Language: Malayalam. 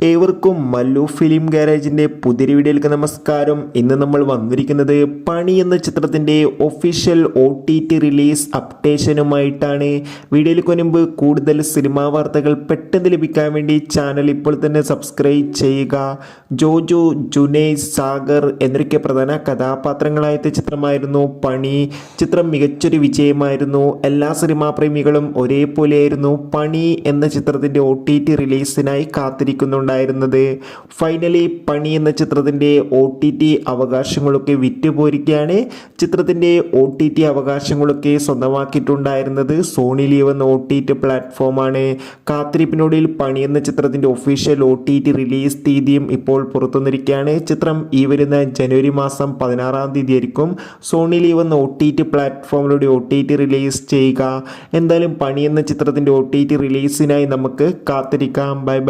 ഏവർക്കും മല്ലു ഫിലിം ഗാരേജിൻ്റെ പുതിയൊരു വീഡിയോയിലേക്ക് നമസ്കാരം. ഇന്ന് നമ്മൾ വന്നിരിക്കുന്നത് പണി എന്ന ചിത്രത്തിൻ്റെ ഒഫീഷ്യൽ OTT റിലീസ് അപ്ഡേഷനുമായിട്ടാണ്. വീഡിയോയിലേക്ക് മുൻപ് കൂടുതൽ സിനിമാ വാർത്തകൾ പെട്ടെന്ന് ലഭിക്കാൻ വേണ്ടി ചാനൽ ഇപ്പോൾ തന്നെ സബ്സ്ക്രൈബ് ചെയ്യുക. ജോജു, ജുനൈസ്, സാഗർ എന്നൊക്കെ പ്രധാന കഥാപാത്രങ്ങളായ ചിത്രമായിരുന്നു പണി. ചിത്രം മികച്ചൊരു വിജയമായിരുന്നു. എല്ലാ സിനിമാ പ്രേമികളും ഒരേപോലെയായിരുന്നു പണി എന്ന ചിത്രത്തിൻ്റെ OTT റിലീസിനായി കാത്തിരിക്കുന്നുണ്ട്. ഫൈനലി പണി എന്ന ചിത്രത്തിൻ്റെ OTT അവകാശങ്ങളൊക്കെ വിറ്റുപോയിരിക്കുകയാണ്. ചിത്രത്തിൻ്റെ OTT അവകാശങ്ങളൊക്കെ സ്വന്തമാക്കിയിട്ടുണ്ടായിരുന്നത് സോണി ലീവ് എന്ന OTT പ്ലാറ്റ്ഫോമാണ്. കാത്തിരിപ്പിനൊടുവിൽ പണി എന്ന ചിത്രത്തിൻ്റെ ഒഫീഷ്യൽ OTT റിലീസ് തീയതിയും ഇപ്പോൾ പുറത്തുവന്നിരിക്കുകയാണ്. ചിത്രം ഈ വരുന്ന ജനുവരി മാസം 16-ാം തീയതി ആയിരിക്കും സോണി ലീവ് എന്ന OTT പ്ലാറ്റ്ഫോമിലൂടെ OTT റിലീസ് ചെയ്യുക. എന്തായാലും പണി എന്ന ചിത്രത്തിൻ്റെ OTT റിലീസിനായി നമുക്ക് കാത്തിരിക്കാം. Bye bye.